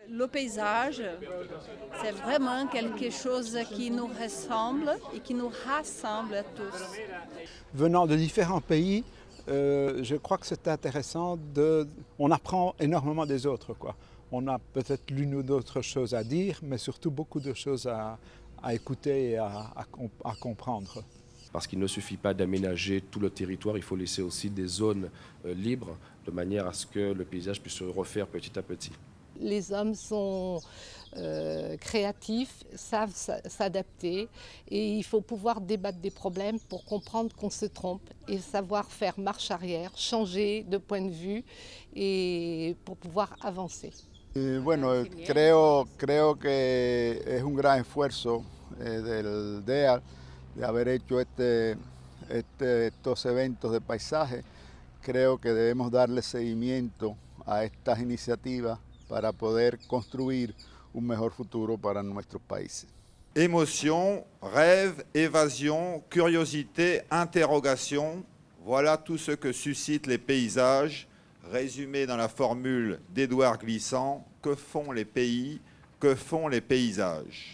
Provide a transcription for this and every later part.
Le paysage, c'est vraiment quelque chose qui nous ressemble et qui nous rassemble tous. Venant de différents pays, je crois que c'est intéressant on apprend énormément des autres, quoi. On a peut-être l'une ou d'autres choses à dire, mais surtout beaucoup de choses à écouter et à comprendre. Parce qu'il ne suffit pas d'aménager tout le territoire, il faut laisser aussi des zones libres, de manière à ce que le paysage puisse se refaire petit à petit. Les hommes sont créatifs, savent s'adapter et il faut pouvoir débattre des problèmes pour comprendre qu'on se trompe et savoir faire marche arrière, changer de point de vue et pour pouvoir avancer. Bueno, creo que es un gran esfuerzo del DEAL de haber hecho estos eventos de paisaje. Creo que debemos darle seguimiento a estas iniciativas para poder construir un mejor futuro para nuestros países. Émotion, rêve, évasion, curiosité, interrogation, voilà tout ce que suscitent les paysages, résumé dans la formule d'Édouard Glissant, que font les pays, que font les paysages?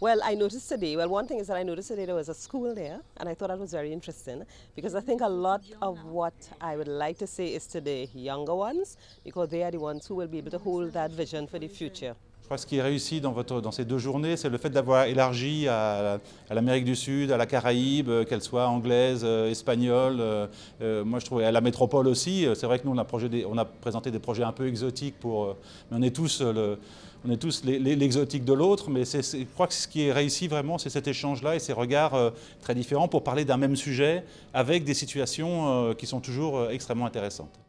Well, I noticed today, one thing is that I noticed today there was a school there, and I thought that was very interesting, because I think a lot of what I would like to say is to the younger ones, because they are the ones who will be able to hold that vision for the future. Je crois que ce qui est réussi dans ces 2 journées, c'est le fait d'avoir élargi à l'Amérique du Sud, à la Caraïbe, qu'elle soit anglaise, espagnole, moi je trouve, à la métropole aussi. C'est vrai que nous on a présenté des projets un peu exotiques, mais on est tous l'exotique de l'autre, mais je crois que ce qui est réussi vraiment, c'est cet échange-là et ces regards très différents pour parler d'un même sujet avec des situations qui sont toujours extrêmement intéressantes.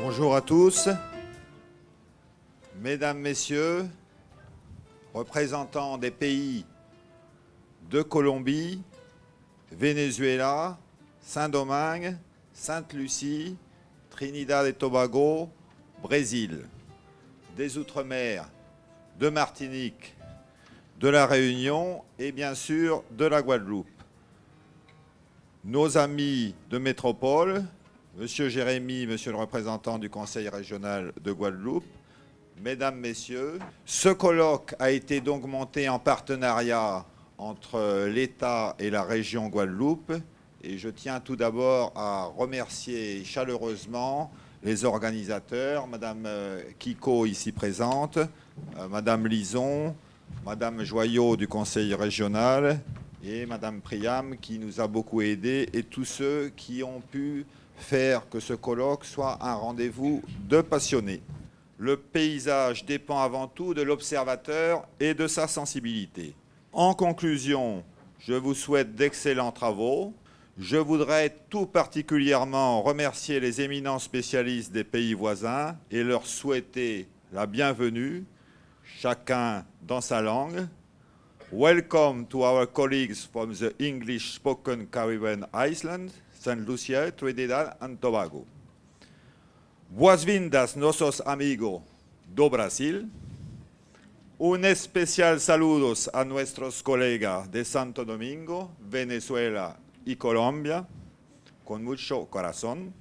Bonjour à tous, mesdames, messieurs, représentants des pays de Colombie, Venezuela, Saint-Domingue, Sainte-Lucie, Trinidad et Tobago, Brésil, des Outre-mer, de Martinique, de la Réunion et bien sûr de la Guadeloupe. Nos amis de métropole, Monsieur Jérémy, Monsieur le représentant du Conseil régional de Guadeloupe, Mesdames, Messieurs, ce colloque a été donc monté en partenariat entre l'État et la région Guadeloupe et je tiens tout d'abord à remercier chaleureusement les organisateurs, Madame Kiko ici présente, Madame Lison, Madame Joyot du Conseil régional et Madame Priam qui nous a beaucoup aidés et tous ceux qui ont pu faire que ce colloque soit un rendez-vous de passionnés. Le paysage dépend avant tout de l'observateur et de sa sensibilité. En conclusion, je vous souhaite d'excellents travaux. Je voudrais tout particulièrement remercier les éminents spécialistes des pays voisins et leur souhaiter la bienvenue, chacun dans sa langue. Welcome to our colleagues from the English-spoken Caribbean islands, Saint Lucia, Trinidad and Tobago. Boas-vindas nuestros amigos do Brasil. Un especial saludos a nuestros colegas de Santo Domingo, Venezuela y Colombia, con mucho corazón.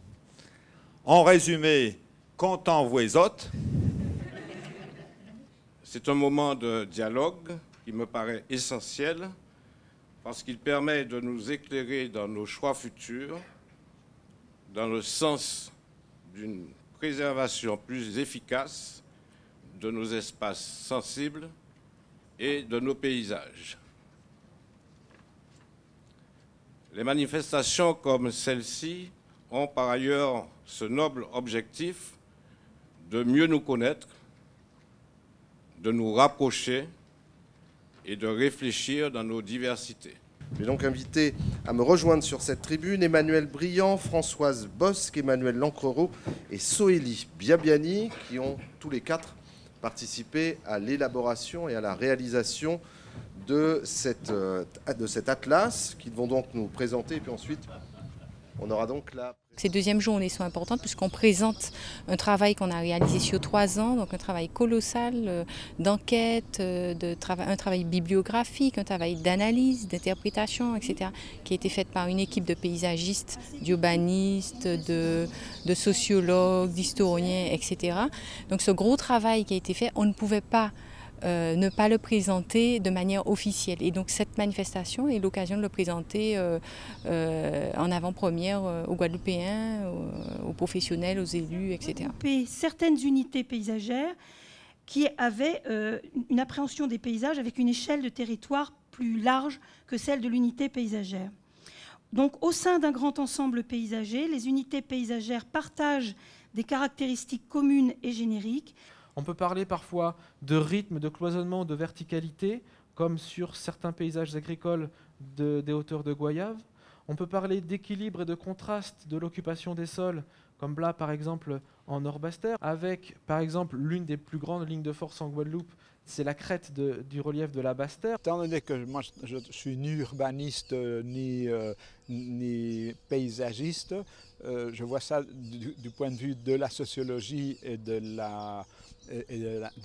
En résumé, content vous autres. C'est un moment de dialogue qui me paraît essentiel parce qu'il permet de nous éclairer dans nos choix futurs, dans le sens d'une préservation plus efficace de nos espaces sensibles et de nos paysages. Les manifestations comme celle-ci ont par ailleurs ce noble objectif de mieux nous connaître, de nous rapprocher et de réfléchir dans nos diversités. Je vais donc inviter à me rejoindre sur cette tribune Emmanuel Briand, Françoise Bosque, Emmanuel Lancrero et Soélie Biabiani, qui ont tous les quatre participé à l'élaboration et à la réalisation de cet atlas, qu'ils vont donc nous présenter. Et puis ensuite, on aura donc la... Ces deuxièmes journées sont importantes puisqu'on présente un travail qu'on a réalisé sur 3 ans, donc un travail colossal d'enquête, un travail bibliographique, un travail d'analyse, d'interprétation, etc., qui a été fait par une équipe de paysagistes, d'urbanistes, de sociologues, d'historiens, etc. Donc ce gros travail qui a été fait, on ne pouvait pas ne pas le présenter de manière officielle. Et donc cette manifestation est l'occasion de le présenter en avant-première aux Guadeloupéens, aux professionnels, aux élus, etc. Certaines unités paysagères qui avaient une appréhension des paysages avec une échelle de territoire plus large que celle de l'unité paysagère. Donc au sein d'un grand ensemble paysager, les unités paysagères partagent des caractéristiques communes et génériques. On peut parler parfois de rythme, de cloisonnement, de verticalité, comme sur certains paysages agricoles des hauteurs de Goyave. On peut parler d'équilibre et de contraste de l'occupation des sols, comme là par exemple en Nord-Bastère, avec par exemple l'une des plus grandes lignes de force en Guadeloupe, c'est la crête du relief de la Basse-Terre. Étant donné que moi je suis ni urbaniste ni paysagiste, je vois ça du point de vue de la sociologie et des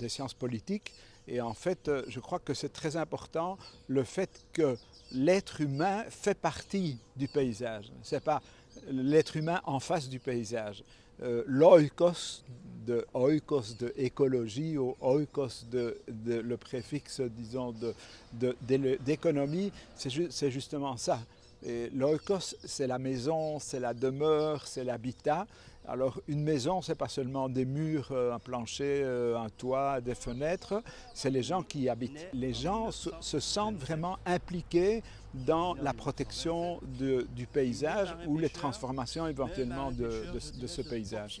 sciences politiques. Et en fait, je crois que c'est très important le fait que l'être humain fait partie du paysage. Ce n'est pas l'être humain en face du paysage. L'oikos de écologie ou oikos le préfixe, disons, d'économie, c'est justement ça. L'oikos, c'est la maison, c'est la demeure, c'est l'habitat. Alors une maison, ce n'est pas seulement des murs, un plancher, un toit, des fenêtres, c'est les gens qui y habitent. Les gens se sentent vraiment impliqués dans la protection du paysage ou les transformations éventuellement de ce paysage.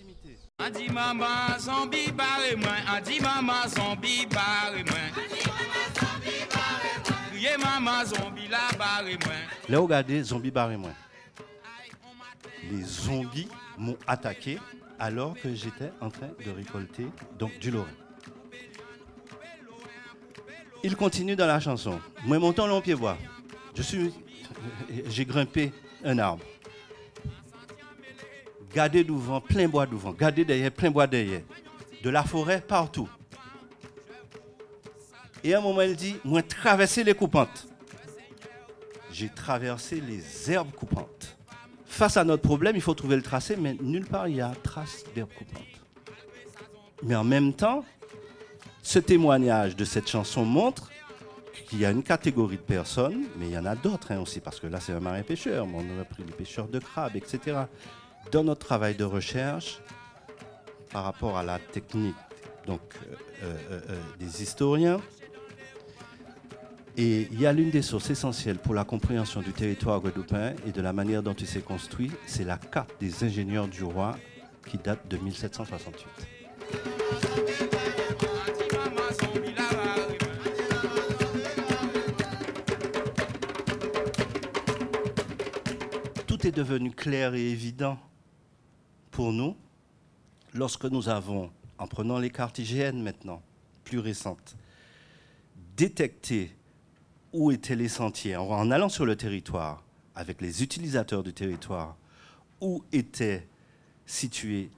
Là, regardez, zombie barré moi. Les zombies m'ont attaqué alors que j'étais en train de récolter donc du lorrain. Il continue dans la chanson. Moi, montant long pied bois. J'ai grimpé un arbre. Gardez devant, plein bois devant. Gardez derrière, plein bois derrière. De la forêt partout. Et à un moment, il dit, moi, traverser les coupantes. J'ai traversé les herbes coupantes. Face à notre problème, il faut trouver le tracé, mais nulle part il y a trace d'herbes coupantes. Mais en même temps, ce témoignage de cette chanson montre qu'il y a une catégorie de personnes, mais il y en a d'autres aussi, parce que là c'est un marin-pêcheur, on a pris les pêcheurs de crabes, etc. Dans notre travail de recherche, par rapport à la technique donc, des historiens, et il y a l'une des sources essentielles pour la compréhension du territoire guadeloupéen et de la manière dont il s'est construit, c'est la carte des ingénieurs du roi qui date de 1768. Tout est devenu clair et évident pour nous lorsque nous avons, en prenant les cartes IGN maintenant, plus récentes, détecté où étaient les sentiers, en allant sur le territoire, avec les utilisateurs du territoire, où étaient situés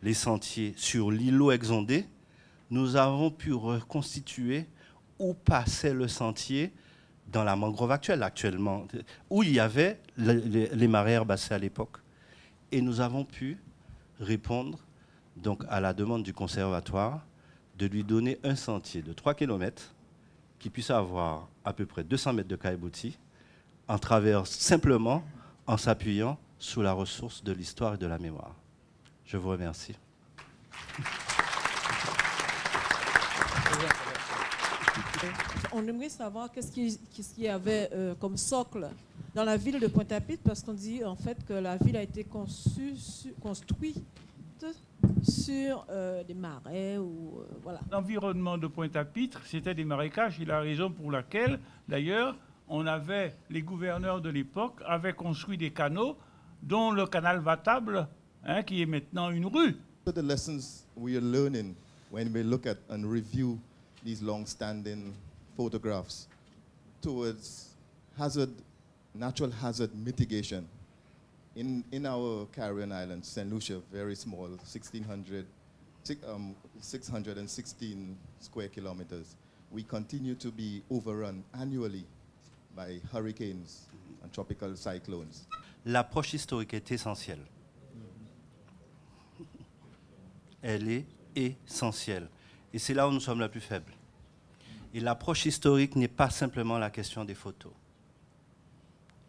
les sentiers sur l'îlot exondé, nous avons pu reconstituer où passait le sentier dans la mangrove actuellement, où il y avait les marais herbacés à l'époque. Et nous avons pu répondre donc, à la demande du conservatoire de lui donner un sentier de 3 km qui puisse avoir à peu près 200 mètres de caillebotis, en traverse simplement en s'appuyant sur la ressource de l'histoire et de la mémoire. Je vous remercie. On aimerait savoir qu'est-ce qu'il y avait comme socle dans la ville de Pointe-à-Pitre, parce qu'on dit en fait que la ville a été construite sur des marais ou voilà. L'environnement de Pointe-à-Pitre, c'était des marécages, et la raison pour laquelle, d'ailleurs, les gouverneurs de l'époque avaient construit des canaux, dont le canal Vatable, qui est maintenant une rue. So the lessons we are learning when we look at and review these long-standing photographs towards natural hazard mitigation. In our Caribbean island, St. Lucia, very small, 616 square kilometers, we continue to be overrun annually by hurricanes and tropical cyclones. L'approche historique est essentielle. Elle est essentielle. Et c'est là où nous sommes la plus faibles. Et l'approche historique n'est pas simplement la question des photos.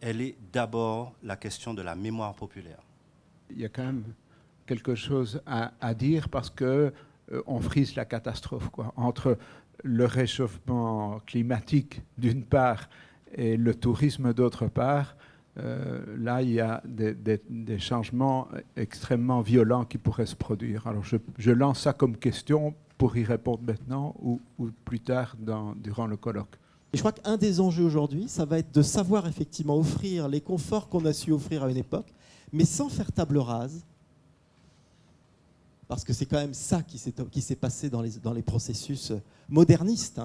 Elle est d'abord la question de la mémoire populaire. Il y a quand même quelque chose à dire parce qu'on frise la catastrophe, quoi. Entre le réchauffement climatique d'une part et le tourisme d'autre part, là il y a des changements extrêmement violents qui pourraient se produire. Alors je lance ça comme question pour y répondre maintenant ou plus tard durant le colloque. Et je crois qu'un des enjeux aujourd'hui, ça va être de savoir effectivement offrir les conforts qu'on a su offrir à une époque, mais sans faire table rase, parce que c'est quand même ça qui s'est passé dans les processus modernistes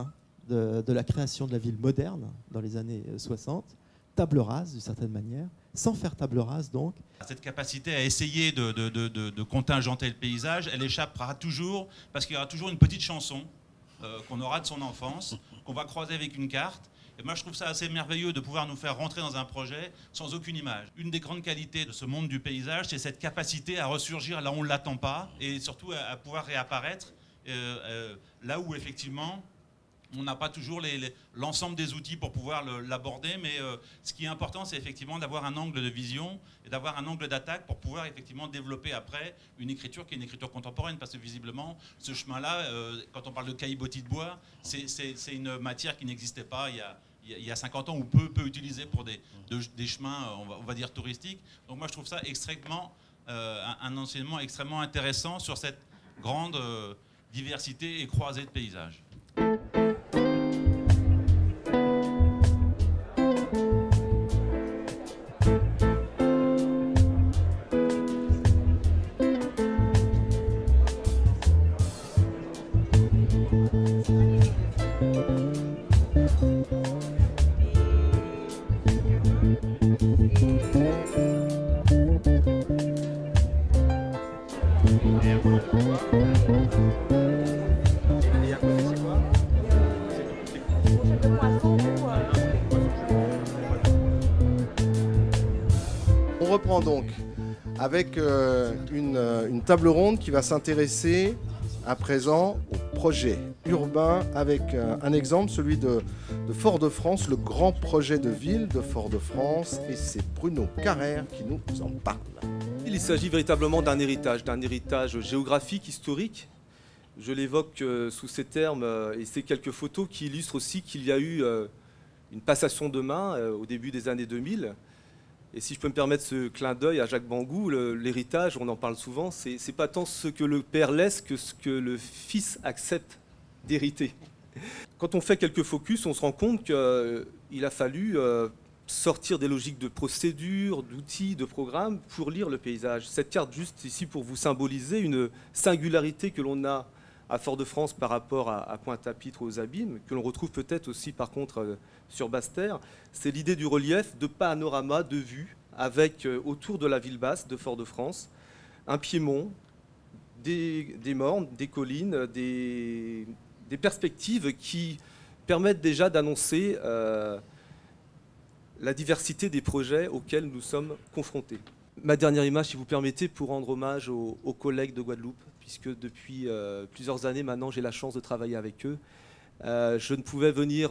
de la création de la ville moderne dans les années 60, table rase d'une certaine manière, sans faire table rase donc. Cette capacité à essayer de contingenter le paysage, elle échappera toujours, parce qu'il y aura toujours une petite chanson qu'on aura de son enfance, qu'on va croiser avec une carte. Et moi, je trouve ça assez merveilleux de pouvoir nous faire rentrer dans un projet sans aucune image. Une des grandes qualités de ce monde du paysage, c'est cette capacité à ressurgir là où on ne l'attend pas, et surtout à pouvoir réapparaître là où, effectivement, on n'a pas toujours l'ensemble des outils pour pouvoir l'aborder, mais ce qui est important, c'est effectivement d'avoir un angle de vision et d'avoir un angle d'attaque pour pouvoir effectivement développer après une écriture qui est une écriture contemporaine, parce que visiblement, ce chemin-là, quand on parle de caillebotis de bois, c'est une matière qui n'existait pas il y a 50 ans ou peu utilisée pour des chemins, on va dire, touristiques. Donc moi, je trouve ça extrêmement, un enseignement extrêmement intéressant sur cette grande diversité et croisée de paysages. On reprend donc avec une table ronde qui va s'intéresser à présent au projet urbain avec un exemple, celui de Fort-de-France, le grand projet de ville de Fort-de-France, et c'est Bruno Carrère qui nous en parle. Il s'agit véritablement d'un héritage géographique, historique. Je l'évoque sous ces termes et ces quelques photos qui illustrent aussi qu'il y a eu une passation de main au début des années 2000. Et si je peux me permettre ce clin d'œil à Jacques Bangou, l'héritage, on en parle souvent, c'est pas tant ce que le père laisse que ce que le fils accepte d'hériter. Quand on fait quelques focus, on se rend compte qu'il a fallu sortir des logiques de procédures, d'outils, de programmes pour lire le paysage. Cette carte juste ici pour vous symboliser une singularité que l'on a à Fort-de-France par rapport à Pointe-à-Pitre, aux Abîmes, que l'on retrouve peut-être aussi par contre sur Basse-Terre, c'est l'idée du relief, de panorama, de vue, avec autour de la ville basse de Fort-de-France, un piémont, des mornes, des collines, des perspectives qui permettent déjà d'annoncer la diversité des projets auxquels nous sommes confrontés. Ma dernière image, si vous permettez, pour rendre hommage aux collègues de Guadeloupe, puisque depuis plusieurs années maintenant, j'ai la chance de travailler avec eux. Je ne pouvais venir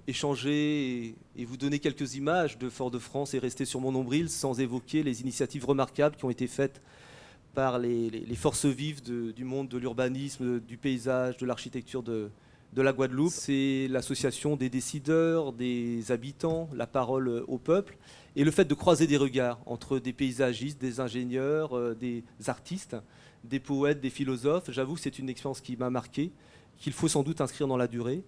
échanger et vous donner quelques images de Fort-de-France et rester sur mon nombril sans évoquer les initiatives remarquables qui ont été faites par les forces vives du monde de l'urbanisme, du paysage, de l'architecture de de la Guadeloupe. C'est l'association des décideurs, des habitants, la parole au peuple, et le fait de croiser des regards entre des paysagistes, des ingénieurs, des artistes, des poètes, des philosophes. J'avoue que c'est une expérience qui m'a marqué, qu'il faut sans doute inscrire dans la durée.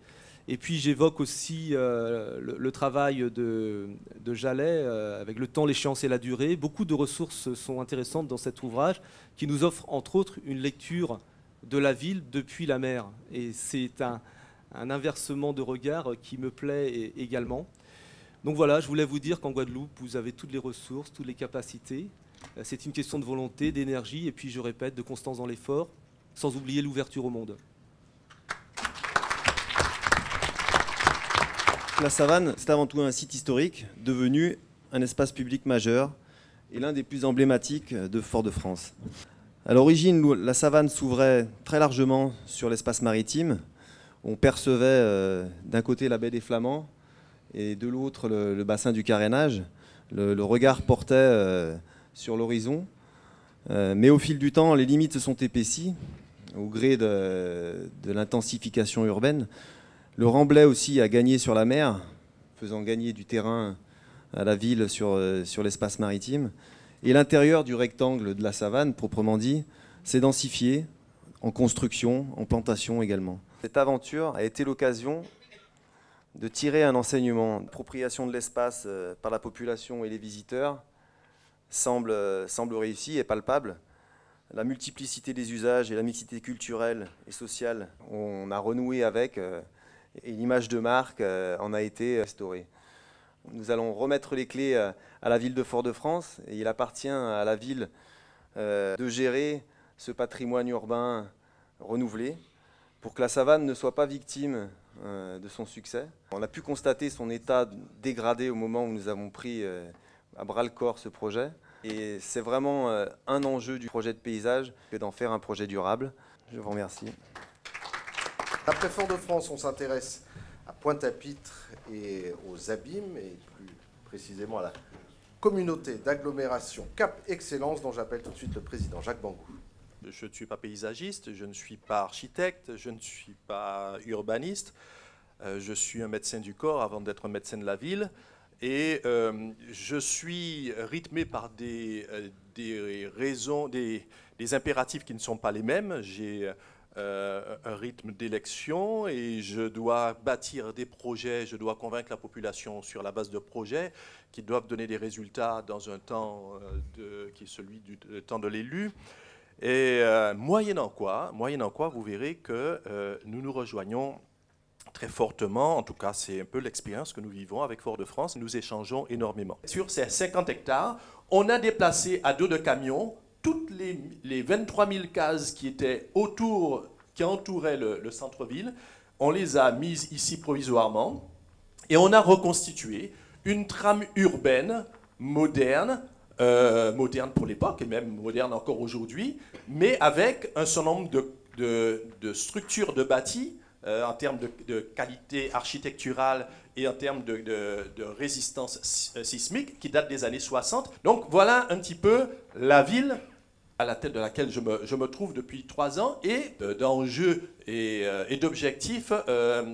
Et puis j'évoque aussi le travail de Jalais avec le temps, l'échéance et la durée. Beaucoup de ressources sont intéressantes dans cet ouvrage qui nous offre entre autres une lecture de la ville depuis la mer. Et c'est un inversement de regard qui me plaît également. Donc voilà, je voulais vous dire qu'en Guadeloupe, vous avez toutes les ressources, toutes les capacités. C'est une question de volonté, d'énergie et puis, je répète, de constance dans l'effort, sans oublier l'ouverture au monde. La Savane, c'est avant tout un site historique devenu un espace public majeur et l'un des plus emblématiques de Fort-de-France. À l'origine, la Savane s'ouvrait très largement sur l'espace maritime. On percevait d'un côté la baie des Flamands et de l'autre le bassin du Carénage. Le regard portait sur l'horizon. Mais au fil du temps, les limites se sont épaissies au gré de l'intensification urbaine. Le Remblai aussi a gagné sur la mer, faisant gagner du terrain à la ville sur l'espace maritime. Et l'intérieur du rectangle de la Savane, proprement dit, s'est densifié en construction, en plantation également. Cette aventure a été l'occasion de tirer un enseignement. L'appropriation de l'espace par la population et les visiteurs semble réussie et palpable. La multiplicité des usages et la mixité culturelle et sociale, on a renoué avec, et l'image de marque en a été restaurée. Nous allons remettre les clés à la ville de Fort-de-France et il appartient à la ville de gérer ce patrimoine urbain renouvelé pour que la Savane ne soit pas victime de son succès. On a pu constater son état dégradé au moment où nous avons pris à bras-le-corps ce projet. Et c'est vraiment un enjeu du projet de paysage que d'en faire un projet durable. Je vous remercie. Après Fort-de-France, on s'intéresse à Pointe-à-Pitre et aux abîmes, et plus précisément à la communauté d'agglomération Cap Excellence, dont j'appelle tout de suite le président Jacques Bangou. Je ne suis pas paysagiste, je ne suis pas architecte, je ne suis pas urbaniste. Je suis un médecin du corps avant d'être un médecin de la ville. Et je suis rythmé par des raisons, des impératifs qui ne sont pas les mêmes. J'ai un rythme d'élection et je dois bâtir des projets, je dois convaincre la population sur la base de projets qui doivent donner des résultats dans un temps qui est celui du temps de l'élu. Et moyennant quoi, vous verrez que nous nous rejoignons très fortement. En tout cas, c'est un peu l'expérience que nous vivons avec Fort-de-France. Nous échangeons énormément. Sur ces 50 hectares, on a déplacé à dos de camions toutes les 23 000 cases qui étaient autour, qui entouraient le centre-ville. On les a mises ici provisoirement et on a reconstitué une trame urbaine moderne, moderne pour l'époque et même moderne encore aujourd'hui, mais avec un certain nombre de structures de bâtis en termes de qualité architecturale et en termes de résistance sismique qui datent des années 60. Donc voilà un petit peu la ville à la tête de laquelle je me trouve depuis 3 ans, et d'enjeux et d'objectifs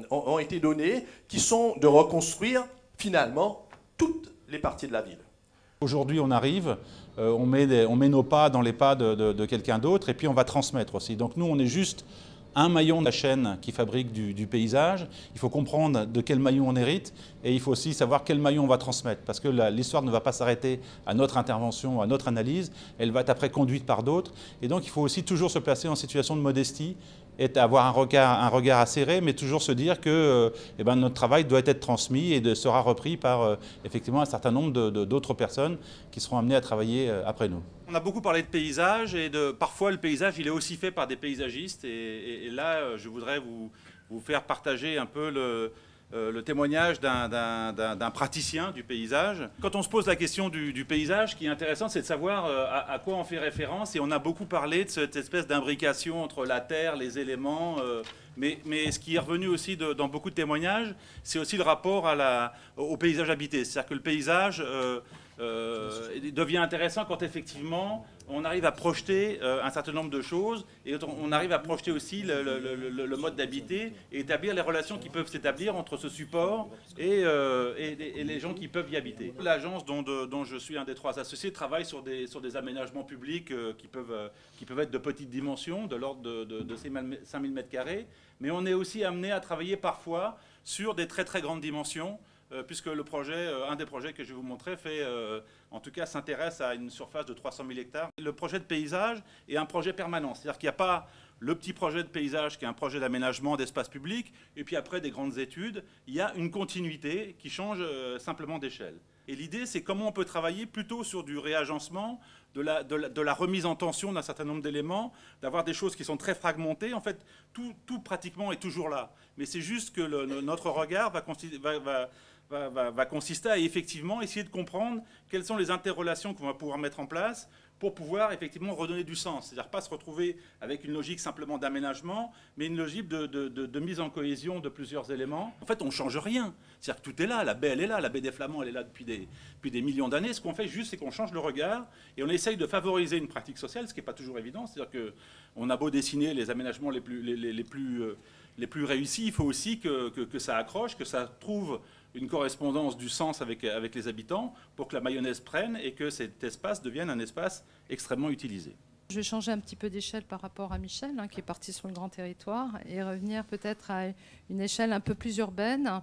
ont été donnés qui sont de reconstruire finalement toutes les parties de la ville. Aujourd'hui, on arrive, on met nos pas dans les pas de quelqu'un d'autre et puis on va transmettre aussi. Donc nous, on est juste un maillon de la chaîne qui fabrique du paysage. Il faut comprendre de quel maillon on hérite et il faut aussi savoir quel maillon on va transmettre, parce que l'histoire ne va pas s'arrêter à notre intervention, à notre analyse, elle va être après conduite par d'autres. Et donc il faut aussi toujours se placer en situation de modestie et avoir un regard acéré, mais toujours se dire que notre travail doit être transmis et sera repris par effectivement un certain nombre d'autres personnes qui seront amenées à travailler après nous. On a beaucoup parlé de paysage et parfois le paysage il est aussi fait par des paysagistes et là je voudrais vous faire partager un peu le témoignage d'un praticien du paysage. Quand on se pose la question du paysage, ce qui est intéressant, c'est de savoir à quoi on fait référence. Et on a beaucoup parlé de cette espèce d'imbrication entre la terre, les éléments. Mais ce qui est revenu aussi dans beaucoup de témoignages, c'est aussi le rapport au paysage habité. C'est-à-dire que le paysage devient intéressant quand effectivement on arrive à projeter un certain nombre de choses et on arrive à projeter aussi le mode d'habiter et établir les relations qui peuvent s'établir entre ce support et les gens qui peuvent y habiter. L'agence dont je suis un des 3 associés travaille sur des aménagements publics qui peuvent être de petite dimension, de l'ordre de 5000 m², mais on est aussi amené à travailler parfois sur des très très grandes dimensions, puisque le projet, un des projets que je vais vous montrer en tout cas s'intéresse à une surface de 300 000 hectares. Le projet de paysage est un projet permanent, c'est-à-dire qu'il n'y a pas le petit projet de paysage qui est un projet d'aménagement d'espace public, et puis après des grandes études, il y a une continuité qui change simplement d'échelle. Et l'idée, c'est comment on peut travailler plutôt sur du réagencement, de la remise en tension d'un certain nombre d'éléments, d'avoir des choses qui sont très fragmentées. En fait, tout pratiquement est toujours là. Mais c'est juste que notre regard va consister à effectivement essayer de comprendre quelles sont les interrelations qu'on va pouvoir mettre en place pour pouvoir effectivement redonner du sens. C'est-à-dire pas se retrouver avec une logique simplement d'aménagement, mais une logique de mise en cohésion de plusieurs éléments. En fait, on ne change rien. C'est-à-dire que tout est là, la baie, elle est là, la baie des Flamands, elle est là depuis des millions d'années. Ce qu'on fait juste, c'est qu'on change le regard et on essaye de favoriser une pratique sociale, ce qui n'est pas toujours évident. C'est-à-dire qu'on a beau dessiner les aménagements les plus réussis, il faut aussi que ça accroche, que ça trouve une correspondance du sens avec les habitants pour que la mayonnaise prenne et que cet espace devienne un espace extrêmement utilisé. Je vais changer un petit peu d'échelle par rapport à Michel, qui est parti sur le grand territoire, et revenir peut-être à une échelle un peu plus urbaine.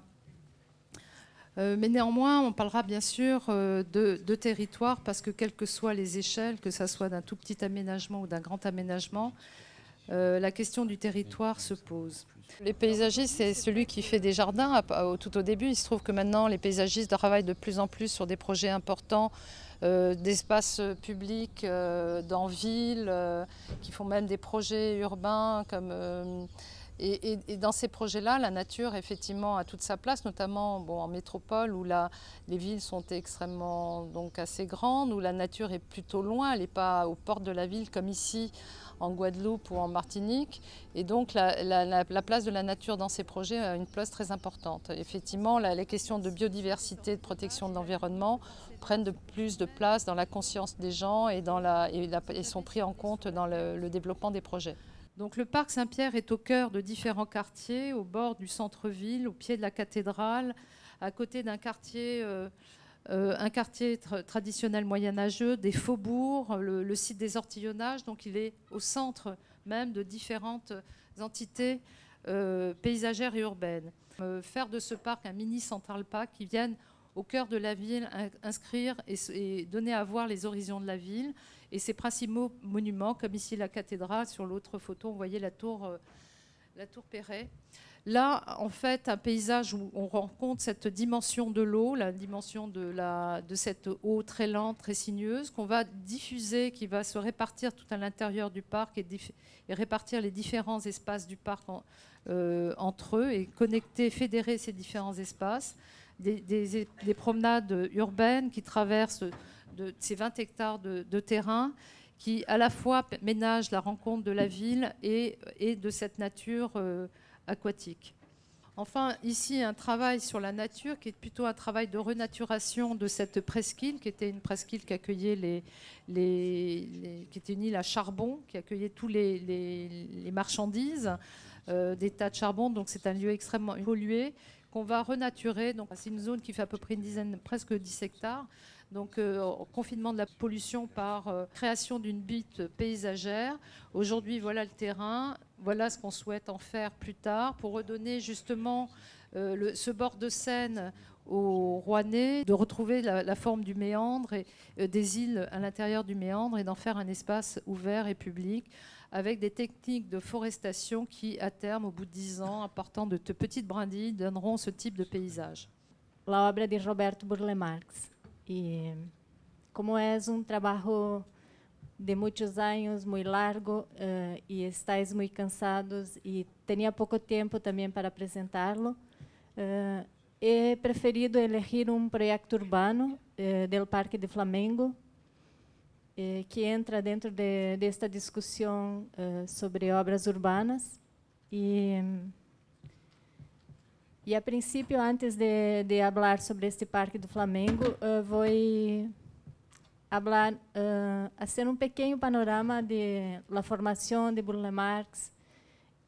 Mais néanmoins, on parlera bien sûr de territoire, parce que quelles que soient les échelles, que ce soit d'un tout petit aménagement ou d'un grand aménagement, la question du territoire se pose. Les paysagistes, c'est celui qui fait des jardins tout au début. Il se trouve que maintenant, les paysagistes travaillent de plus en plus sur des projets importants d'espaces publics dans ville, qui font même des projets urbains comme... Et dans ces projets-là, la nature, effectivement, a toute sa place, notamment en métropole, où les villes sont extrêmement assez grandes, où la nature est plutôt loin, elle n'est pas aux portes de la ville comme ici, en Guadeloupe ou en Martinique. Et donc, la place de la nature dans ces projets a une place très importante. Effectivement, les questions de biodiversité, de protection de l'environnement prennent de plus de place dans la conscience des gens et sont pris en compte dans le développement des projets. Donc le parc Saint-Pierre est au cœur de différents quartiers, au bord du centre-ville, au pied de la cathédrale, à côté d'un quartier, traditionnel moyenâgeux, des faubourgs, le site des ortillonnages. Donc il est au centre même de différentes entités paysagères et urbaines. Faire de ce parc un mini Central Park qui vienne au cœur de la ville, inscrire et donner à voir les horizons de la ville et ses principaux monuments, comme ici la cathédrale. Sur l'autre photo, on voyait la tour Perret. Là, en fait, un paysage où on rencontre cette dimension de l'eau, la dimension de cette eau très lente, très sinueuse, qu'on va diffuser, qui va se répartir tout à l'intérieur du parc et répartir les différents espaces du parc entre eux et connecter, fédérer ces différents espaces. Des promenades urbaines qui traversent ces 20 hectares de terrain qui à la fois ménagent la rencontre de la ville et de cette nature aquatique. Enfin, ici, un travail sur la nature qui est plutôt un travail de renaturation de cette presqu'île, qui était une presqu'île qui accueillait qui était une île à charbon, qui accueillait tous les marchandises, des tas de charbon. Donc c'est un lieu extrêmement pollué qu'on va renaturer. Donc c'est une zone qui fait à peu près presque 10 hectares. Donc confinement de la pollution par création d'une butte paysagère. Aujourd'hui, voilà le terrain, voilà ce qu'on souhaite en faire plus tard pour redonner justement ce bord de Seine au Rouennais, de retrouver la forme du méandre et des îles à l'intérieur du méandre et d'en faire un espace ouvert et public avec des techniques de forestation qui, à terme, au bout de 10 ans, apportant de petites brindilles, donneront ce type de paysage. La obra de Roberto Burle Marx. E como é trabalho de muitos anos, muito largo, e estáis muito cansados e tinha pouco tempo também para apresentá-lo, he preferido elegir projeto urbano do Parque de Flamengo, que entra dentro desta discussão sobre obras urbanas. E a princípio, antes de falar sobre este Parque do Flamengo, vou hacer un pequeño panorama de la formación de Burle Marx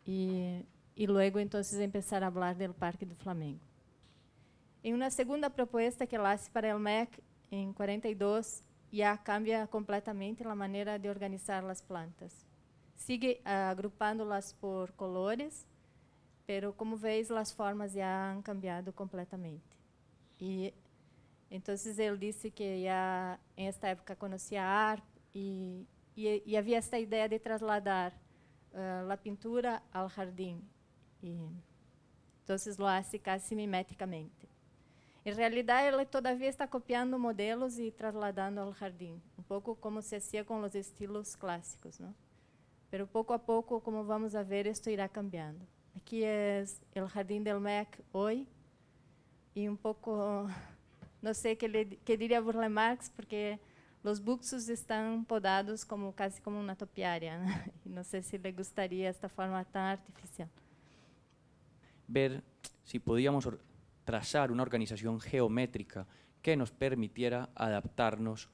y luego entonces empezar a hablar del Parque do Flamengo. En una segunda propuesta que él hace para el MEC en 42, ya cambia completamente la manera de organizar las plantas. Sigue agrupándolas por colores, pero como veis, las formas ya han cambiado completamente. Y entonces él dice que ya en esta época conocía ARP y había esta idea de trasladar la pintura al jardín. Y entonces lo hace casi miméticamente. En realidad, él todavía está copiando modelos y trasladando al jardín, un poco como se hacía con los estilos clásicos, ¿no? Pero poco a poco, como vamos a ver, esto irá cambiando. Aquí es el jardín del MEC hoy y un poco, no sé qué diría Burle Marx, porque los buxos están podados casi como una topiaria, ¿no? Y no sé si le gustaría esta forma tan artificial. Ver si podíamos trazar una organización geométrica que nos permitiera adaptarnos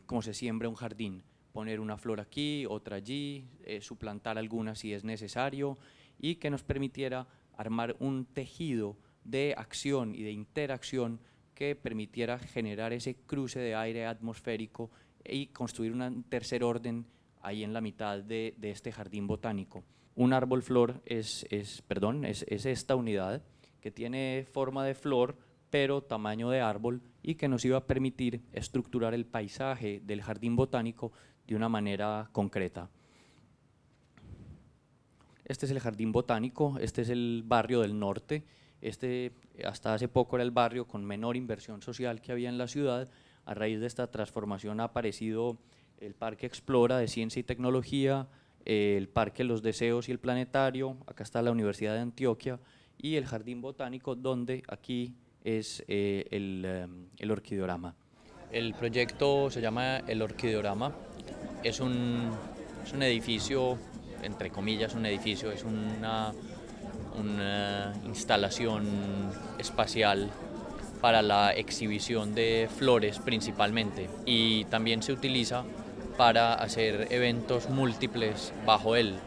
como se siembra un jardín, poner una flor aquí, otra allí, suplantar algunas si es necesario, y que nos permitiera armar un tejido de acción y de interacción que permitiera generar ese cruce de aire atmosférico y construir un tercer orden ahí en la mitad de este jardín botánico. Un árbol flor es esta unidad que tiene forma de flor, pero tamaño de árbol, y que nos iba a permitir estructurar el paisaje del jardín botánico de una manera concreta. Este es el jardín botánico, este es el barrio del norte, este hasta hace poco era el barrio con menor inversión social que había en la ciudad. A raíz de esta transformación ha aparecido el Parque Explora de Ciencia y Tecnología, el Parque Los Deseos y el Planetario, acá está la Universidad de Antioquia, y el Jardín Botánico, donde aquí es el Orquideorama. El proyecto se llama el Orquideorama, es un edificio, entre comillas un edificio, es una instalación espacial para la exhibición de flores principalmente, y también se utiliza para hacer eventos múltiples bajo él,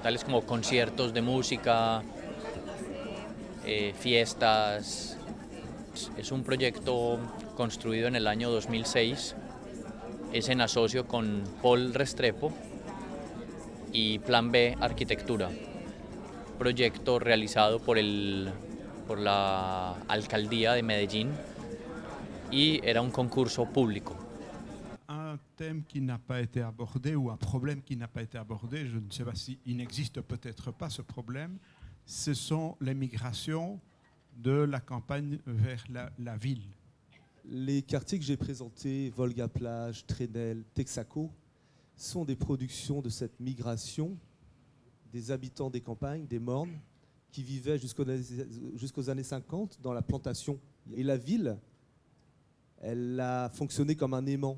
tales como conciertos de música, fiestas. Es un proyecto construido en el año 2006, es en asocio con Paul Restrepo y Plan B Arquitectura, proyecto realizado por la Alcaldía de Medellín, y era un concurso público. Un thème qui n'a pas été abordé ou un problème qui n'a pas été abordé, je ne sais pas s'il n'existe peut-être pas ce problème, ce sont les migrations de la campagne vers la ville. Les quartiers que j'ai présentés, Volga Plage, Trenel, Texaco, sont des productions de cette migration des habitants des campagnes, des mornes, qui vivaient jusqu'aux années 50 dans la plantation. Et la ville, elle a fonctionné comme un aimant,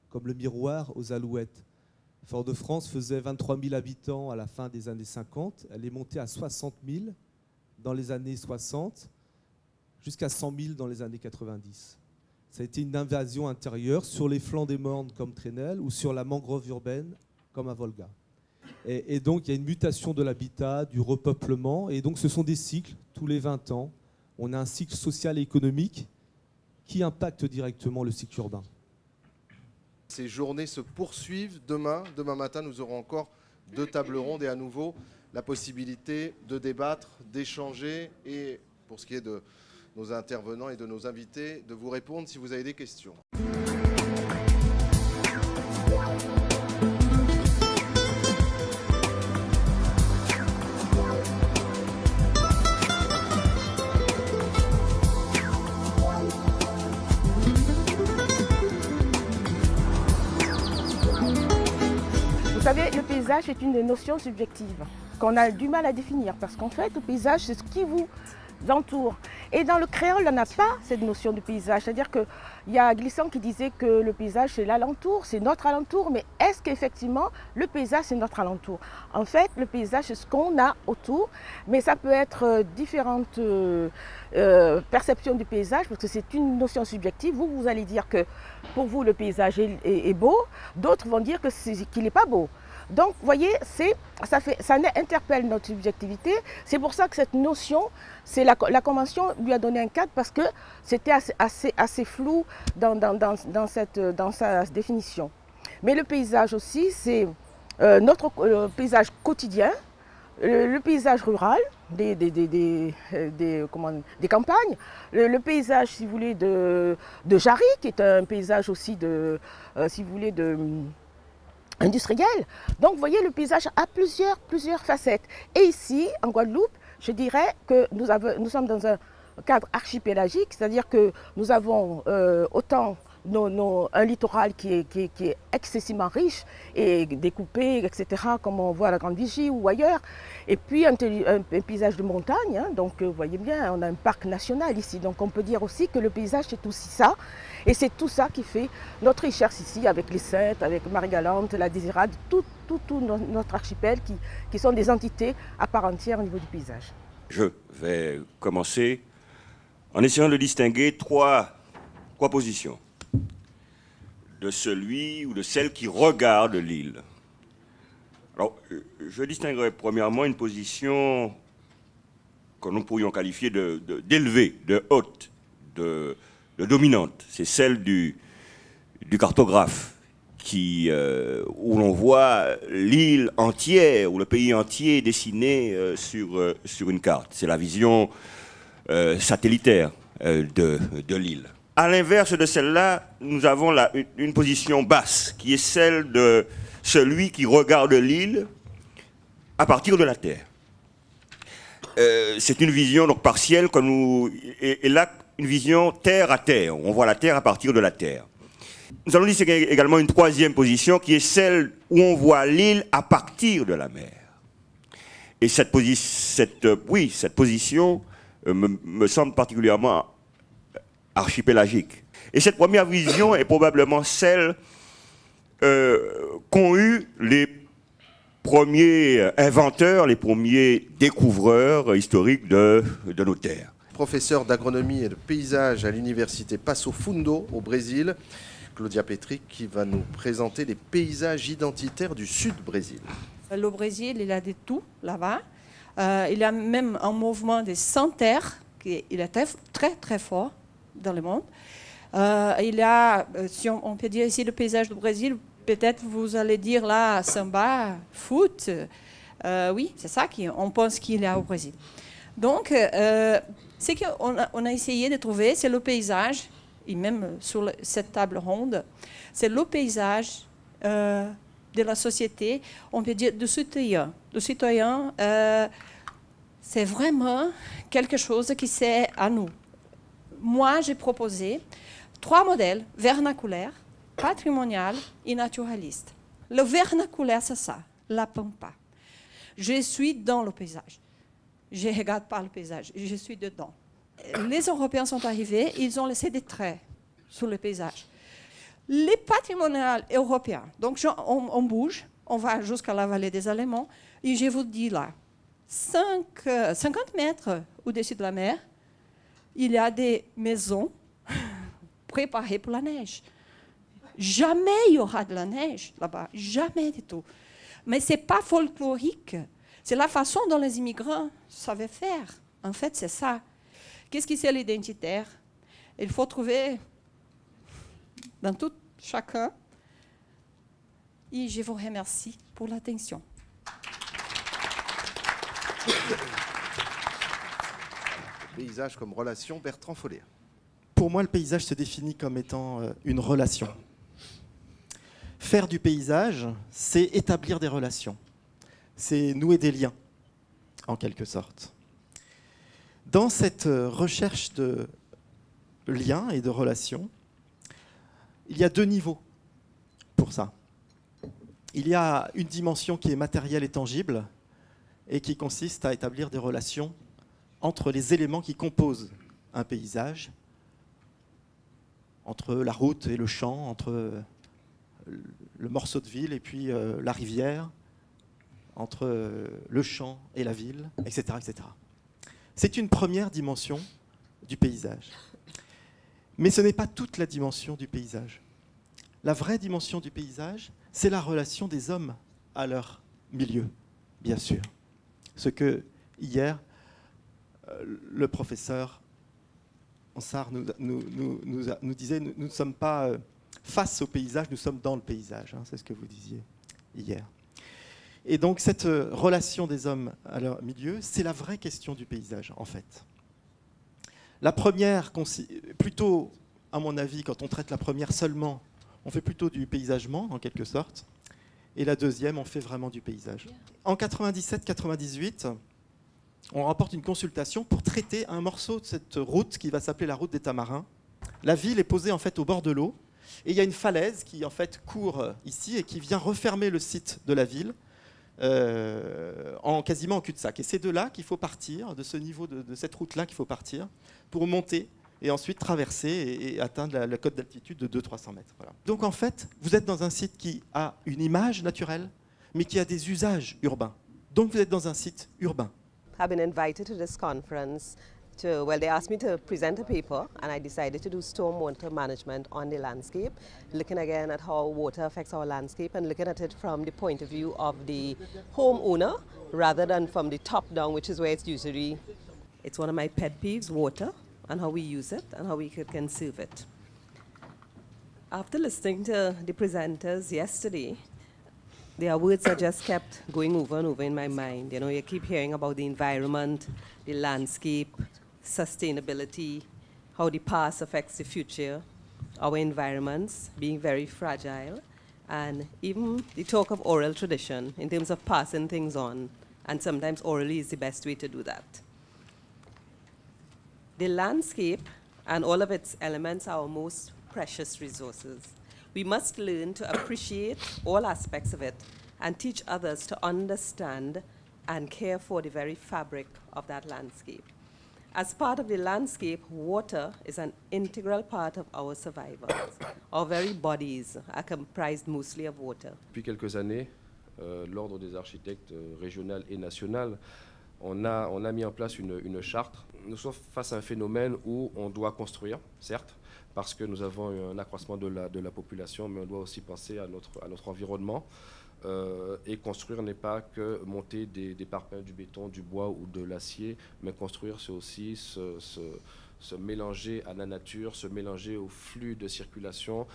comme le miroir aux alouettes. Fort-de-France faisait 23 000 habitants à la fin des années 50. Elle est montée à 60 000 dans les années 60, jusqu'à 100 000 dans les années 90. Ça a été une invasion intérieure sur les flancs des mornes comme Trenel ou sur la mangrove urbaine comme à Volga. Et donc il y a une mutation de l'habitat, du repeuplement, et donc ce sont des cycles, tous les 20 ans. On a un cycle social et économique qui impacte directement le cycle urbain. Ces journées se poursuivent demain. Demain matin, nous aurons encore 2 tables rondes et à nouveau la possibilité de débattre, d'échanger et, pour ce qui est de nos intervenants et de nos invités, de vous répondre si vous avez des questions. Vous savez, le paysage est une des notions subjectives qu'on a du mal à définir, parce qu'en fait, le paysage, c'est ce qui vous entoure. Et dans le créole, on n'a pas cette notion de paysage. C'est-à-dire qu'il y a Glissant qui disait que le paysage, c'est l'alentour, c'est notre alentour. Mais est-ce qu'effectivement, le paysage, c'est notre alentour? En fait, le paysage, c'est ce qu'on a autour. Mais ça peut être différentes perceptions du paysage, parce que c'est une notion subjective. Vous allez dire que pour vous, le paysage est beau. D'autres vont dire qu'il n'est pas beau. Donc, vous voyez, ça interpelle notre subjectivité. C'est pour ça que cette notion, la Convention lui a donné un cadre parce que c'était assez flou dans sa définition. Mais le paysage aussi, c'est notre paysage quotidien, le paysage rural, des campagnes, le paysage, si vous voulez, de Jarry, qui est un paysage aussi si vous voulez, industriel. Donc, vous voyez, le paysage a plusieurs facettes. Et ici, en Guadeloupe, je dirais que nous sommes dans un cadre archipélagique, c'est-à-dire que nous avons autant un littoral qui est excessivement riche et découpé, etc., comme on voit à la Grande Vigie ou ailleurs. Et puis un paysage de montagne, hein, donc vous voyez bien, on a un parc national ici. Donc on peut dire aussi que le paysage, c'est aussi ça. Et c'est tout ça qui fait notre richesse ici, avec les Saintes, avec Marie-Galante, la Désirade, tout notre archipel qui sont des entités à part entière au niveau du paysage. Je vais commencer en essayant de distinguer trois positions de celui ou de celle qui regarde l'île. Alors, je distinguerai premièrement une position que nous pourrions qualifier d'élevée, de haute, de dominante. C'est celle du cartographe où l'on voit l'île entière ou le pays entier dessiné sur une carte. C'est la vision satellitaire de l'île. À l'inverse de celle-là, nous avons une position basse, qui est celle de celui qui regarde l'île à partir de la Terre. C'est une vision donc partielle, et là, une vision terre à terre. On voit la Terre à partir de la Terre. Nous allons distinguer également une troisième position, qui est celle où on voit l'île à partir de la mer. Et cette position me semble particulièrement archipélagique. Et cette première vision est probablement celle qu'ont eu les premiers inventeurs, les premiers découvreurs historiques de nos terres. Professeur d'agronomie et de paysage à l'université Passo Fundo au Brésil, Claudia Petric, qui va nous présenter les paysages identitaires du sud-Brésil. Le Brésil, il a de tout là-bas. Il a même un mouvement de sans-terre qui est très très fort dans le monde. Il y a, si on peut dire ici le paysage du Brésil, peut-être vous allez dire là samba, foot. Oui, c'est ça qu'on pense qu'il y a au Brésil. Donc, ce qu'on a essayé de trouver, c'est le paysage, et même sur cette table ronde, c'est le paysage de la société, on peut dire du citoyen. Le citoyen, c'est vraiment quelque chose qui c'est à nous. Moi, j'ai proposé 3 modèles vernaculaires, patrimonial et naturaliste. Le vernaculaire, c'est ça, la pampa. Je suis dans le paysage. Je ne regarde pas le paysage, je suis dedans. Les Européens sont arrivés, ils ont laissé des traits sur le paysage. Les patrimoniales européens, donc on bouge, on va jusqu'à la vallée des Allemands, et je vous dis là, 50 mètres au-dessus de la mer, il y a des maisons préparées pour la neige. Jamais il y aura de la neige là-bas, jamais du tout. Mais ce n'est pas folklorique. C'est la façon dont les immigrants savaient faire. En fait, c'est ça. Qu'est-ce qui c'est l'identitaire? Il faut trouver dans tout chacun. Et je vous remercie pour l'attention. Paysage comme relation, Bertrand Follier. Pour moi, le paysage se définit comme étant une relation. Faire du paysage, c'est établir des relations. C'est nouer des liens, en quelque sorte. Dans cette recherche de liens et de relations, il y a 2 niveaux pour ça. Il y a une dimension qui est matérielle et tangible et qui consiste à établir des relations entre les éléments qui composent un paysage, entre la route et le champ, entre le morceau de ville et puis la rivière, entre le champ et la ville, etc., etc. C'est une première dimension du paysage. Mais ce n'est pas toute la dimension du paysage. La vraie dimension du paysage, c'est la relation des hommes à leur milieu, bien sûr. Ce que, hier, le professeur Ansart nous disait, nous ne sommes pas face au paysage, nous sommes dans le paysage. Hein, c'est ce que vous disiez hier. Et donc, cette relation des hommes à leur milieu, c'est la vraie question du paysage, en fait. La première, plutôt, à mon avis, quand on traite la première seulement, on fait plutôt du paysagement, en quelque sorte. Et la deuxième, on fait vraiment du paysage. En 97-98, on remporte une consultation pour traiter un morceau de cette route qui va s'appeler la route des Tamarins. La ville est posée en fait au bord de l'eau. Et il y a une falaise qui en fait court ici et qui vient refermer le site de la ville quasiment en cul-de-sac. Et c'est de là qu'il faut partir, de ce niveau, de cette route-là qu'il faut partir pour monter et ensuite traverser et atteindre la cote d'altitude de 200-300 mètres. Voilà. Donc en fait, vous êtes dans un site qui a une image naturelle, mais qui a des usages urbains. Donc vous êtes dans un site urbain. I've been invited to this conference well, they asked me to present a paper, and I decided to do stormwater management on the landscape, looking again at how water affects our landscape and looking at it from the point of view of the homeowner rather than from the top down, which is where it's usually. It's one of my pet peeves, water, and how we use it and how we could conserve it. After listening to the presenters yesterday, their words are just kept going over and over in my mind. You know, you keep hearing about the environment, the landscape, sustainability, how the past affects the future, our environments being very fragile, and even the talk of oral tradition in terms of passing things on, and sometimes orally is the best way to do that. The landscape and all of its elements are our most precious resources. We must learn to appreciate all aspects of it and teach others to understand and care for the very fabric of that landscape. As part of the landscape, water is an integral part of our survival. Our very bodies are comprised mostly of water. Depuis quelques années, l'Ordre des architectes régional et national, on a mis en place une charte. Nous sommes face à un phénomène où on doit construire, certes, parce que nous avons un accroissement de la population, mais on doit aussi penser à notre environnement. Et construire n'est pas que monter des parpaings, du béton, du bois ou de l'acier, mais construire, c'est aussi se mélanger à la nature, se mélanger au flux de circulation,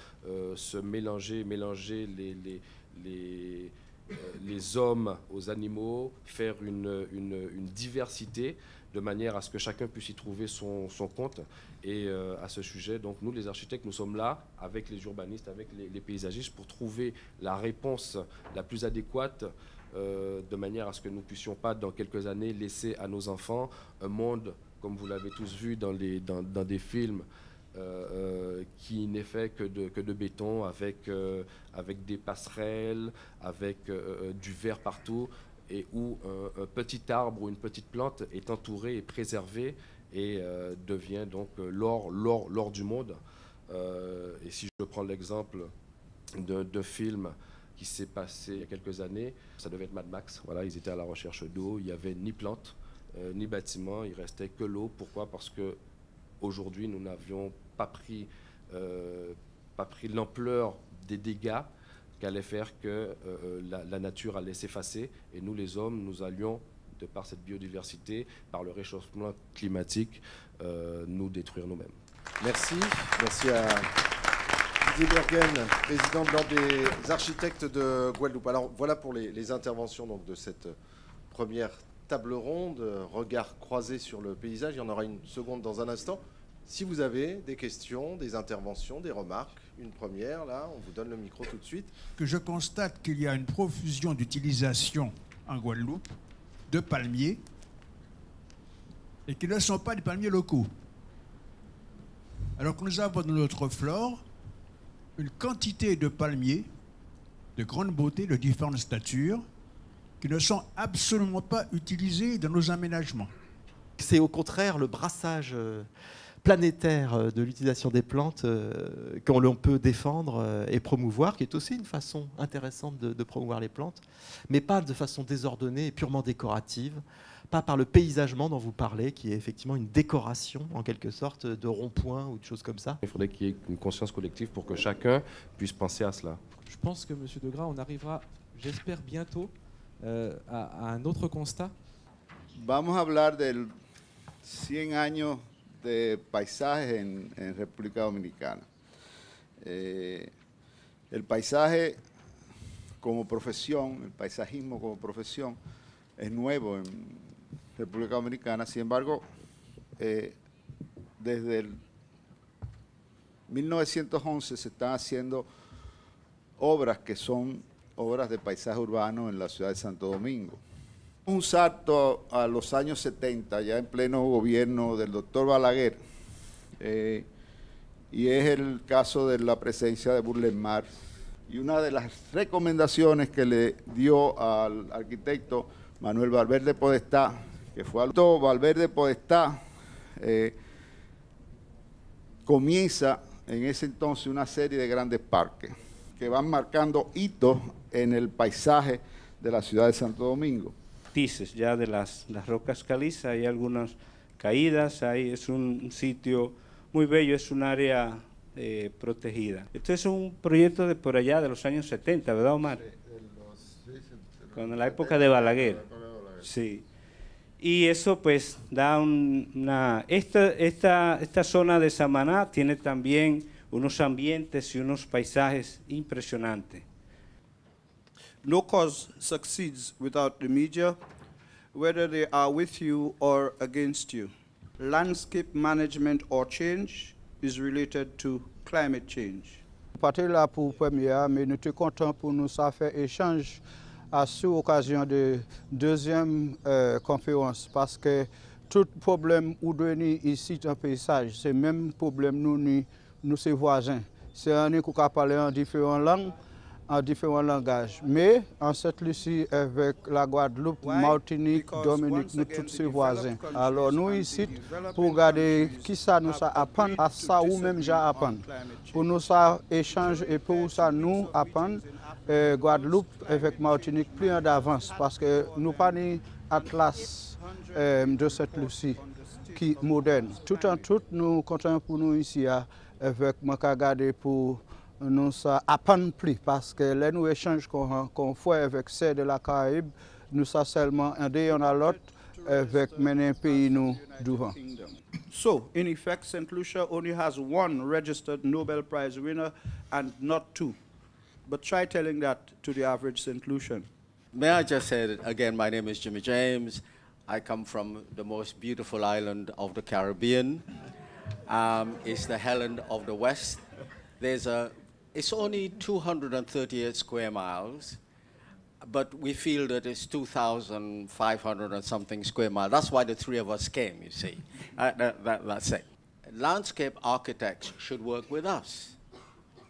se mélanger les hommes aux animaux, faire une diversité de manière à ce que chacun puisse y trouver son compte. Et à ce sujet, donc nous les architectes, nous sommes là avec les urbanistes, avec les paysagistes pour trouver la réponse la plus adéquate de manière à ce que nous ne puissions pas dans quelques années laisser à nos enfants un monde, comme vous l'avez tous vu dans des films, qui n'est fait que de béton, avec des passerelles, avec du verre partout, et où un petit arbre ou une petite plante est entourée et préservée et devient donc l'or du monde. Et si je prends l'exemple d'un film qui s'est passé il y a quelques années, ça devait être Mad Max, voilà, ils étaient à la recherche d'eau, il n'y avait ni plantes, ni bâtiments, il restait que l'eau. Pourquoi? Parce que aujourd'hui, nous n'avions pas pris l'ampleur des dégâts qu'allait faire que la nature allait s'effacer, et nous les hommes, nous allions, de par cette biodiversité, par le réchauffement climatique, nous détruire nous-mêmes. Merci. Merci à Didier Bergen, président de l'Ordre des architectes de Guadeloupe. Alors voilà pour les interventions donc, de cette première table ronde, regard croisé sur le paysage. Il y en aura une seconde dans un instant. Si vous avez des questions, des interventions, des remarques, une première, là, on vous donne le micro tout de suite. Que je constate qu'il y a une profusion d'utilisation en Guadeloupe de palmiers et qui ne sont pas des palmiers locaux. Alors que nous avons dans notre flore une quantité de palmiers de grande beauté, de différentes statures, qui ne sont absolument pas utilisés dans nos aménagements. C'est au contraire le brassage planétaire de l'utilisation des plantes qu'on l'on peut défendre et promouvoir, qui est aussi une façon intéressante de promouvoir les plantes, mais pas de façon désordonnée et purement décorative, pas par le paysagement dont vous parlez, qui est effectivement une décoration en quelque sorte de ronds-points ou de choses comme ça. Il faudrait qu'il y ait une conscience collective pour que chacun puisse penser à cela. Je pense que, M. Degras, on arrivera, j'espère bientôt, à un autre constat. Vamos a hablar del 100 años de paisajes en República Dominicana. El paisaje como profesión, el paisajismo como profesión, es nuevo en República Dominicana. Sin embargo, desde el 1911 se están haciendo obras que son obras de paisaje urbano en la ciudad de Santo Domingo. Un salto a los años 70, ya en pleno gobierno del doctor Balaguer, y es el caso de la presencia de Burle Marx. Y una de las recomendaciones que le dio al arquitecto Manuel Valverde Podestá, que fue alto Valverde Podestá, comienza en ese entonces una serie de grandes parques que van marcando hitos en el paisaje de la ciudad de Santo Domingo. Dices ya de las rocas calizas, hay algunas caídas, es un sitio muy bello, es un área protegida. Esto es un proyecto de por allá de los años 70, ¿verdad, Omar? Con la época de Balaguer. Sí. Y eso pues da esta zona de Samaná tiene también unos ambientes y unos paisajes impresionantes. No cause succeeds without the media, whether they are with you or against you. Landscape management or change is related to climate change. Parti là pour première, mais nous sommes contents pour nous ça faire échange à sur occasion de deuxième conférence parce que tout problème ou donné ici dans le paysage, c'est même problème nous ses voisins. C'est un qui parle en différentes langues, en différents langages. Mais en cette Lucie, avec la Guadeloupe, Martinique, Dominique, nous tous ses voisins. Alors nous ici, pour regarder qui ça nous apprend, à ça ou même déjà apprendre. Pour nous ça échange et pour ça nous apprendre, Guadeloupe avec Martinique plus en avance parce que nous pas ni atlas de cette Lucie qui est moderne. Tout en tout, nous comptons pour nous ici avec Makagade pour nous apprendre plus parce que les nous échanges qu'on fait avec ceux de la Caraïbe, nous ça seulement un day on a l'autre avec un pays nous devant. So, in effect, St. Lucia only has one registered Nobel Prize winner and not two. But try telling that to the average St. Lucian. May I just say that again, my name is Jimmy James. I come from the most beautiful island of the Caribbean. It's the Helen of the West. It's only 238 square miles, but we feel that it's 2,500 and something square miles. That's why the three of us came, you see. That's it. Landscape architects should work with us,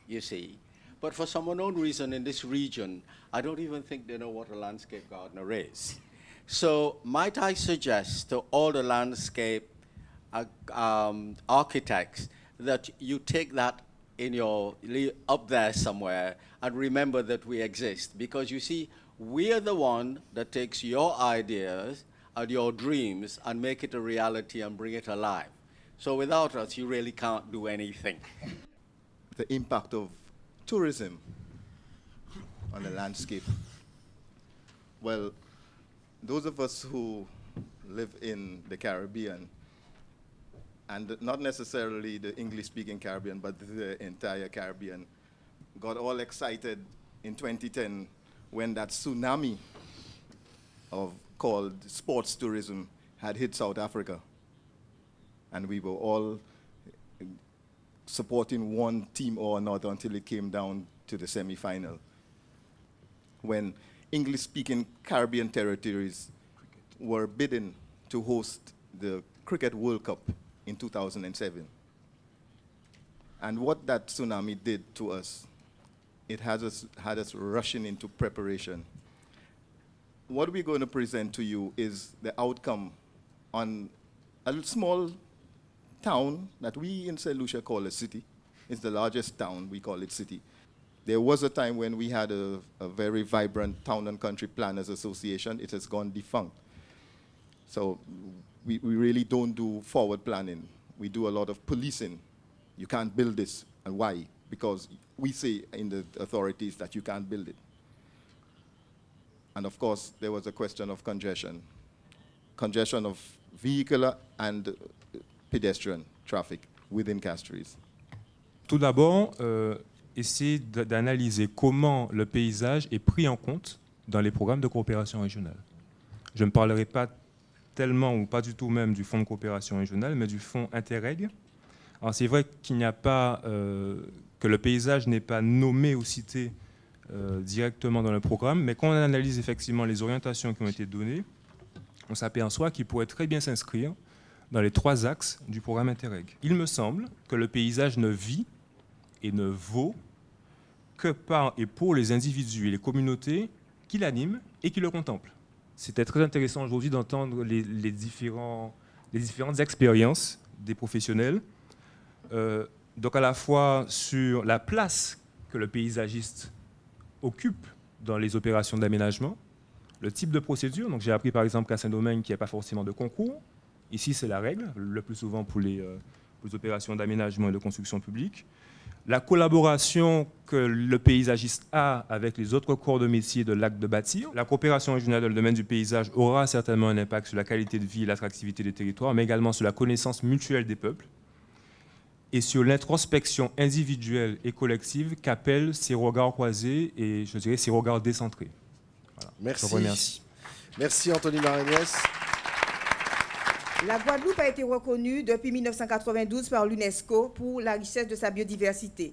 you see. But for some unknown reason in this region, I don't even think they know what a landscape gardener is. So might I suggest to all the landscape architects that you take that up there somewhere and remember that we exist. Because you see, we are the one that takes your ideas and your dreams and make it a reality and bring it alive. So without us, you really can't do anything. The impact of tourism on the landscape. Well, those of us who live in the Caribbean, and not necessarily the English-speaking Caribbean, but the entire Caribbean, got all excited in 2010 when that tsunami called sports tourism had hit South Africa. And we were all supporting one team or another until it came down to the semi-final, when English-speaking Caribbean territories were bidding to host the Cricket World Cup in 2007. And what that tsunami did to us, it had us rushing into preparation. What we're going to present to you is the outcome on a small town that we in St. Lucia call a city. It's the largest town, we call it city. There was a time when we had a very vibrant town and country planners association. It has gone defunct. So we really don't do forward planning. We do a lot of policing. You can't build this. And why? Because we say in the authorities that you can't build it. And of course, there was a question of congestion. Congestion of vehicular and pedestrian traffic within Castries. Tout d'abord, essayer d'analyser comment le paysage est pris en compte dans les programmes de coopération régionale. Je ne parlerai pas tellement ou pas du tout même du fonds de coopération régionale, mais du fonds Interreg. Alors c'est vrai qu'il n'y a pas, que le paysage n'est pas nommé ou cité directement dans le programme, mais quand on analyse effectivement les orientations qui ont été données, on s'aperçoit qu'il pourrait très bien s'inscrire dans les 3 axes du programme Interreg. Il me semble que le paysage ne vit et ne vaut que par et pour les individus et les communautés qui l'animent et qui le contemplent. C'était très intéressant aujourd'hui d'entendre les différentes expériences des professionnels, donc à la fois sur la place que le paysagiste occupe dans les opérations d'aménagement, le type de procédure. Donc j'ai appris par exemple qu'à Saint-Domingue, qu'il n'y a pas forcément de concours. Ici, c'est la règle, le plus souvent pour les opérations d'aménagement et de construction publique. La collaboration que le paysagiste a avec les autres corps de métier de l'acte de bâtir. La coopération régionale dans le domaine du paysage aura certainement un impact sur la qualité de vie et l'attractivité des territoires, mais également sur la connaissance mutuelle des peuples et sur l'introspection individuelle et collective qu'appellent ces regards croisés et, je dirais, ces regards décentrés. Voilà. Merci. Je vous remercie. Merci Anthony Marignès. La Guadeloupe a été reconnue depuis 1992 par l'UNESCO pour la richesse de sa biodiversité.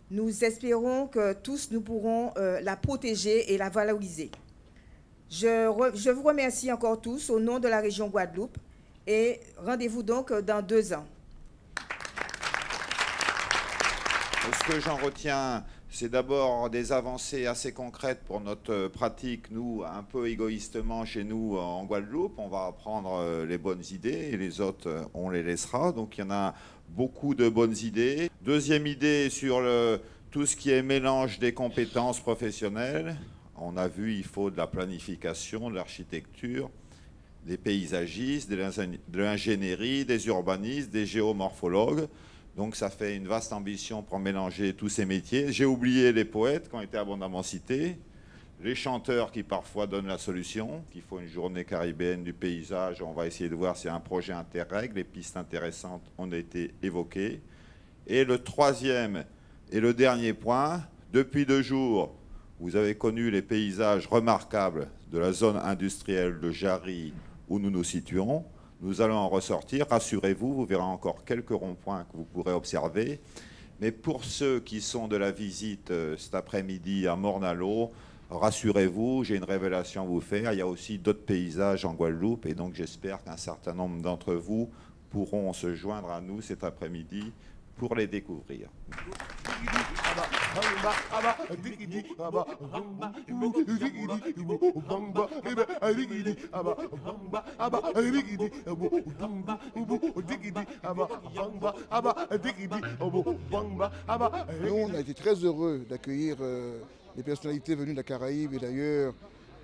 Nous espérons que tous nous pourrons la protéger et la valoriser. Je vous remercie encore tous au nom de la région Guadeloupe et rendez-vous donc dans 2 ans. Ce que j'en retiens, c'est d'abord des avancées assez concrètes pour notre pratique, nous, un peu égoïstement chez nous en Guadeloupe. On va apprendre les bonnes idées et les autres, on les laissera. Donc il y en a beaucoup de bonnes idées. Deuxième idée sur tout ce qui est mélange des compétences professionnelles. On a vu, il faut de la planification, de l'architecture, des paysagistes, de l'ingénierie, des urbanistes, des géomorphologues. Donc ça fait une vaste ambition pour mélanger tous ces métiers. J'ai oublié les poètes qui ont été abondamment cités, les chanteurs qui parfois donnent la solution, qu'il faut une journée caribéenne du paysage. On va essayer de voir s'il y a un projet Interreg. Les pistes intéressantes ont été évoquées. Et le troisième et le dernier point, depuis 2 jours, vous avez connu les paysages remarquables de la zone industrielle de Jarry où nous nous situons. Nous allons en ressortir, rassurez-vous, vous verrez encore quelques ronds-points que vous pourrez observer. Mais pour ceux qui sont de la visite cet après-midi à Morne-à-l'Eau, rassurez-vous, j'ai une révélation à vous faire. Il y a aussi d'autres paysages en Guadeloupe et donc j'espère qu'un certain nombre d'entre vous pourront se joindre à nous cet après-midi pour les découvrir. Nous, on a été très heureux d'accueillir les personnalités venues de la Caraïbe et d'ailleurs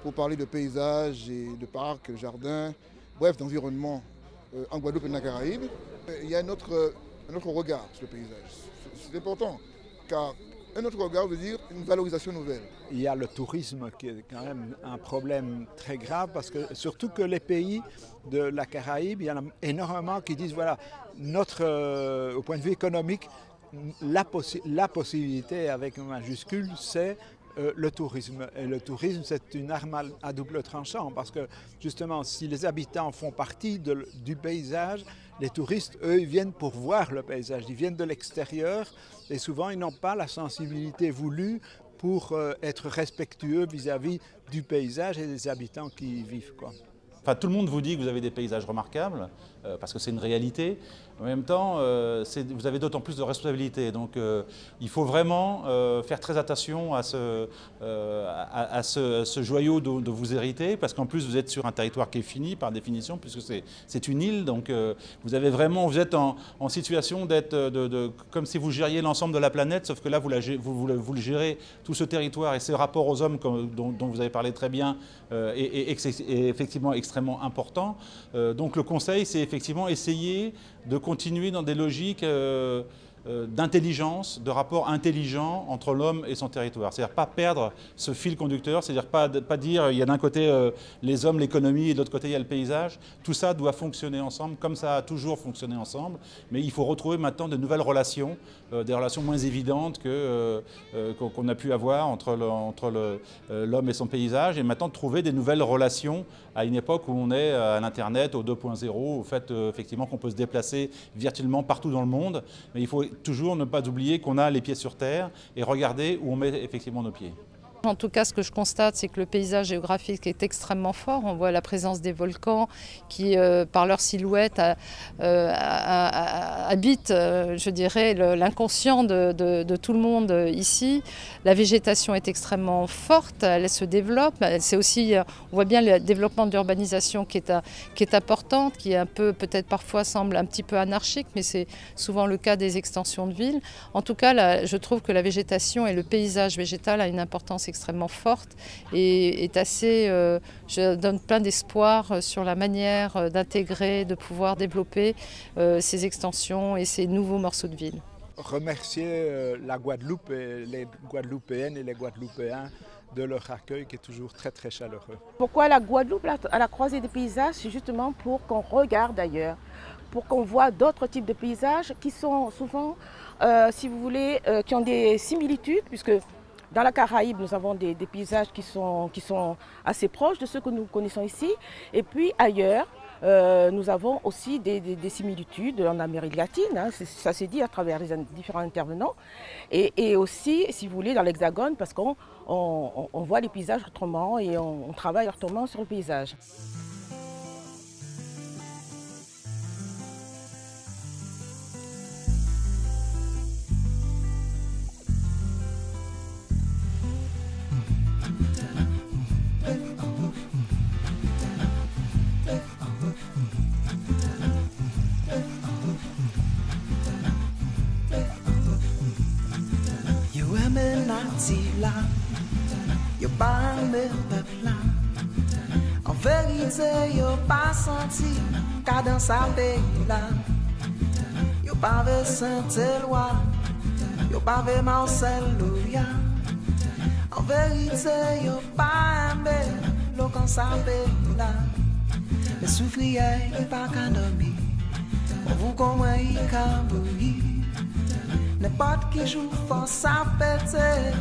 pour parler de paysages et de parcs, de jardins, bref, d'environnement en Guadeloupe et dans la Caraïbe. Il y a un autre regard sur le paysage. C'est important, car un autre regard veut dire une valorisation nouvelle. Il y a le tourisme qui est quand même un problème très grave, parce que surtout que les pays de la Caraïbe, il y en a énormément qui disent, voilà, au point de vue économique, la possibilité avec une majuscule, c'est le tourisme. Et le tourisme, c'est une arme à double tranchant, parce que justement, si les habitants font partie du paysage, les touristes, eux, ils viennent pour voir le paysage, ils viennent de l'extérieur et souvent, ils n'ont pas la sensibilité voulue pour être respectueux vis-à-vis du paysage et des habitants qui y vivent, quoi. Enfin, tout le monde vous dit que vous avez des paysages remarquables, parce que c'est une réalité. En même temps, vous avez d'autant plus de responsabilités. Donc, il faut vraiment faire très attention à ce joyau dont vous héritez, parce qu'en plus, vous êtes sur un territoire qui est fini, par définition, puisque c'est une île. Donc, vous êtes en situation d'être comme si vous gériez l'ensemble de la planète, sauf que là, vous le gérez, tout ce territoire, et ce rapport aux hommes dont vous avez parlé très bien, est effectivement extrêmement important. Donc, le conseil, c'est effectivement essayer de continuer dans des logiques d'intelligence, de rapport intelligent entre l'homme et son territoire. C'est-à-dire pas perdre ce fil conducteur, c'est-à-dire pas dire il y a d'un côté les hommes, l'économie, et de l'autre côté il y a le paysage. Tout ça doit fonctionner ensemble, comme ça a toujours fonctionné ensemble, mais il faut retrouver maintenant de nouvelles relations, des relations moins évidentes qu'on a pu avoir entre l'homme et son paysage, et maintenant de trouver des nouvelles relations à une époque où on est à l'Internet, au 2.0, au fait effectivement qu'on peut se déplacer virtuellement partout dans le monde, mais il faut toujours ne pas oublier qu'on a les pieds sur terre et regarder où on met effectivement nos pieds. En tout cas, ce que je constate, c'est que le paysage géographique est extrêmement fort. On voit la présence des volcans qui, par leur silhouette, habitent, je dirais, l'inconscient de tout le monde ici. La végétation est extrêmement forte, elle se développe. C'est aussi, on voit bien le développement de l'urbanisation qui est importante, qui est un peu, peut-être parfois semble un petit peu anarchique, mais c'est souvent le cas des extensions de villes. En tout cas, là, je trouve que la végétation et le paysage végétal a une importance extrêmement forte et est assez, je donne plein d'espoir sur la manière d'intégrer, de pouvoir développer ces extensions et ces nouveaux morceaux de ville. Remercier la Guadeloupe et les Guadeloupéennes et les Guadeloupéens de leur accueil qui est toujours très très chaleureux. Pourquoi la Guadeloupe à la croisée des paysages? C'est justement pour qu'on regarde ailleurs, pour qu'on voit d'autres types de paysages qui sont souvent, si vous voulez, qui ont des similitudes, puisque dans la Caraïbe, nous avons des paysages qui sont assez proches de ceux que nous connaissons ici. Et puis ailleurs, nous avons aussi des similitudes en Amérique latine, hein, ça s'est dit à travers les différents intervenants. Et aussi, si vous voulez, dans l'Hexagone, parce qu'on voit les paysages autrement et on travaille autrement sur le paysage. Yo pas aimé peuple là. En vérité, yo pas senti cadence à pays là. Yo pas vu Saint-Éloi, yo pas vu Marcel Louia. En vérité, yo pas aimé l'occasion à pays là. Mais souffrier, yo pas qu'un dormir. On vous comment il cambouille. N'importe qui joue force à péter.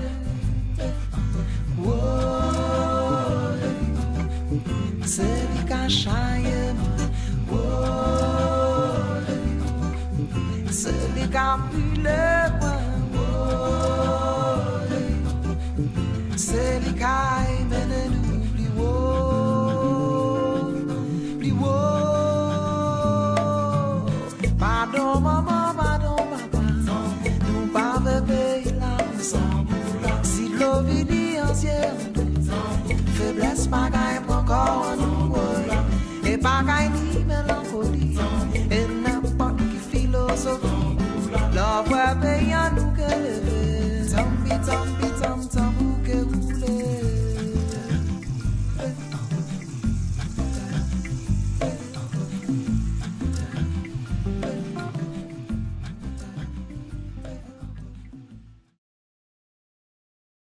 C'est lui qui a chaillé. C'est lui qui a brûlé. C'est lui qui a mené nous plus haut. Plus haut. Pardon maman, pardon papa. Nous pas bébé là. Si l'eau vit ancienne, faiblesse pas gagne encore nous. Et pas gagne